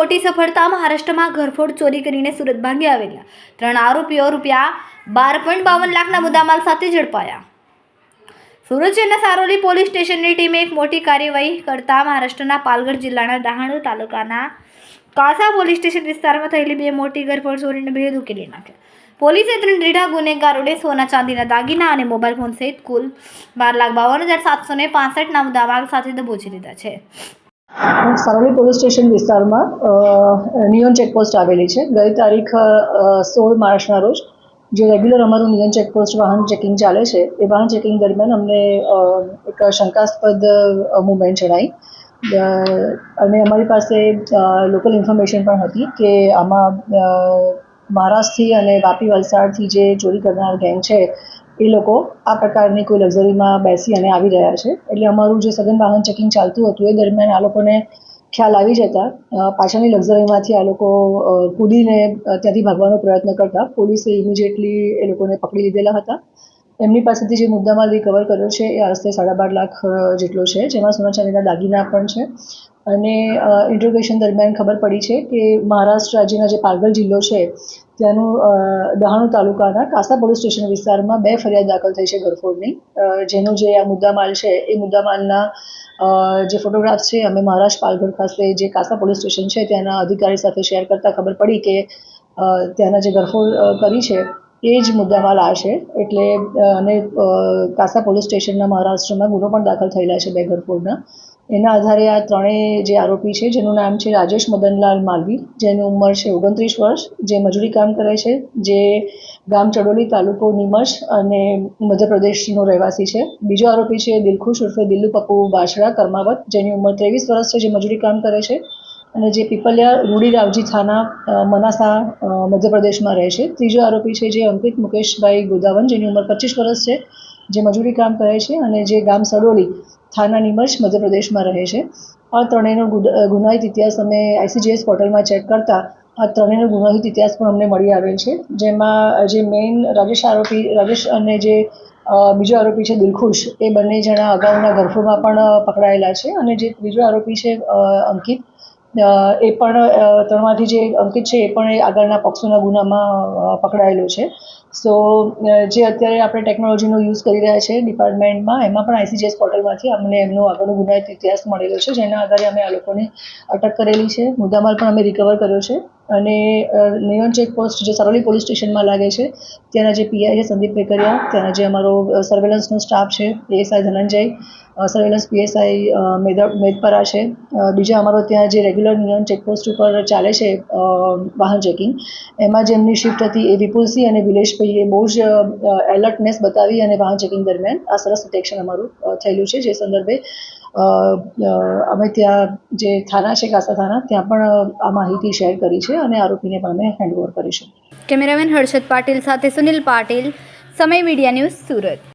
મોટી સફળતા મહારાષ્ટ્રમાં ઘરફોડ ચોરી કરીને સુરત ભાગી આવેલા 3 આરોપીઓ ₹12.52 લાખના મુદ્દામાલ સાથે ઝડપાયા। સુરત શહેરના સારોલી પોલીસ સ્ટેશનની ટીમે એક મોટી કાર્યવાહી કરતા મહારાષ્ટ્રના પાલઘર જિલ્લાના ડહાણુ તાલુકાના કાસા પોલીસ સ્ટેશન વિસ્તારમાં થયેલી 2 મોટી ઘરફોડ ચોરીને ભેદ ઉકેલી નાખ્યા। પોલીસે 3 રીઢા ગુનેગારોને સોના ચાંદીના દાગીના અને મોબાઈલ ફોન સહિત કુલ ₹12,52,765ના મુદ્દામાલ સાથે દબોચી લીધા છે। સારોલી પોલીસ સ્ટેશન વિસ્તારમાં નિયોન ચેકપોસ્ટ આવેલી છે। ગઈ તારીખ 16 માર્ચના રોજ જે રેગ્યુલર અમારું નિયોન ચેકપોસ્ટ વાહન ચેકિંગ ચાલે છે એ વાહન ચેકિંગ દરમિયાન અમને એક શંકાસ્પદ મૂવમેન્ટ જણાઈ અને અમારી પાસે લોકલ ઇન્ફોર્મેશન પણ હતી કે આમાં મહારાષ્ટ્રથી અને વાપી વલસાડથી જે ચોરી કરનાર ગેંગ છે એ લોકો આ પ્રકારની કોઈ લક્ઝરીમાં બેસી અને આવી રહ્યા છે। એટલે અમારું જે સઘન વાહન ચેકિંગ ચાલતું હતું એ દરમિયાન આ લોકોને ખ્યાલ આવી જતા પાછળની લક્ઝરીમાંથી આ લોકો કૂદીને ત્યાંથી ભાગવાનો પ્રયત્ન કરતા પોલીસે ઇમિડિયેટલી એ લોકોને પકડી લીધેલા હતા। એમની પાસેથી જે મુદ્દામાલ રિકવર કર્યો છે એ આશરે 12.5 લાખ જેટલો છે, જેમાં સોના ચાંદીના દાગીના પણ છે। અને ઇન્ટ્રોગેશન દરમિયાન ખબર પડી છે કે મહારાષ્ટ્ર રાજ્યના જે પાલઘર જિલ્લો છે ત્યાંનું ડહાણુ તાલુકાના કાસા પોલીસ સ્ટેશન વિસ્તારમાં 2 ફરિયાદ દાખલ થઈ છે ઘરફોડની, જેનો જે આ મુદ્દામાલ છે એ મુદ્દામાલના જે ફોટોગ્રાફ્સ છે અમે મહારાષ્ટ્ર પાલઘર ખાતે જે કાસા પોલીસ સ્ટેશન છે ત્યાંના અધિકારી સાથે શેર કરતાં ખબર પડી કે ત્યાંના જે ઘરફોડ કરી છે એ જ મુદ્દામાલ આ છે। એટલે અને કાસા પોલીસ સ્ટેશનના મહારાષ્ટ્રમાં ગુનો પણ દાખલ થયેલા છે 2 ઘરફોડના। એના આધારે આ ત્રણેય જે આરોપી છે જેનું નામ છે રાજેશ મદનલાલ માલવી, જેની ઉંમર છે 29 વર્ષ, જે મજૂરી કામ કરે છે, જે ગામ ચડોલી તાલુકો નીમચ અને મધ્યપ્રદેશનો રહેવાસી છે। બીજો આરોપી છે દિલખુશ ઉર્ફે દિલ્લુ પપ્પુ બાછડા કર્માવત, જેની ઉંમર 23 વર્ષ છે, જે મજૂરી કામ કરે છે અને જે પીપલિયા રૂડીરાવજી થાના મનાસા મધ્યપ્રદેશમાં રહે છે। ત્રીજો આરોપી છે જે અંકિત મુકેશભાઈ ગોદાવન, જેની ઉંમર 25 વર્ષ છે, જે મજૂરી કામ કરે છે અને જે ગામ સડોલી થાના નિમચ મધ્યપ્રદેશમાં રહે છે। આ ત્રણેયનો ગુનાહિત ઇતિહાસ અમે ICGS પોર્ટલમાં ચેક કરતા આ ત્રણેયનો ગુનાહિત ઇતિહાસ પણ અમને મળી આવેલ છે, જેમાં જે મેઇન રાજેશ અને જે બીજો આરોપી છે દિલખુશ, એ બંને જણા અગાઉના ઘરફોડમાં પણ પકડાયેલા છે અને જે ત્રીજો આરોપી છે અંકિત, એ પણ ત્રણમાંથી જે અંકિત છે એ પણ આગળના પોક્સોના ગુનામાં પકડાયેલો છે। સો જે અત્યારે આપણે ટેકનોલોજીનો યુઝ કરી રહ્યા છે ડિપાર્ટમેન્ટમાં, એમાં પણ ICGS પોર્ટલમાંથી અમને એમનો આગળનો ગુનાહિત ઇતિહાસ મળેલો છે, જેના આધારે અમે આ લોકોને અટક કરેલી છે। મુદ્દામાલ પણ અમે રિકવર કર્યો છે અને નિયોન ચેકપોસ્ટ જે સારોલી પોલીસ સ્ટેશનમાં લાગે છે ત્યાંના જે PI છે સંદીપ વેકરિયા, ત્યાંના જે અમારો સર્વેલન્સનો સ્ટાફ છે ASI ધનંજય, સર્વેલન્સ PSI મેદપરા છે, બીજા અમારો ત્યાં જે રેગ્યુલર નિયોન ચેકપોસ્ટ ઉપર ચાલે છે વાહન ચેકિંગ, એમાં જે એમની શિફ્ટ હતી એ વિપુલસિંહ અને વિલેશભાઈએ બહુ જ એલર્ટનેસ બતાવી અને વાહન ચેકિંગ દરમિયાન આ સરસ ડિટેક્શન અમારું થયેલું છે, જે સંદર્ભે અમે ત્યાં જે થાના છે કાસા થાના ત્યાં પણ આ માહિતી શેર કરી છે અને આરોપીને પણ અમે હેન્ડઓવર કરીશું। કેમેરામેન હર્ષદ પાટીલ સાથે સુનિલ પાટીલ, સમય મીડિયા ન્યૂઝ, સુરત।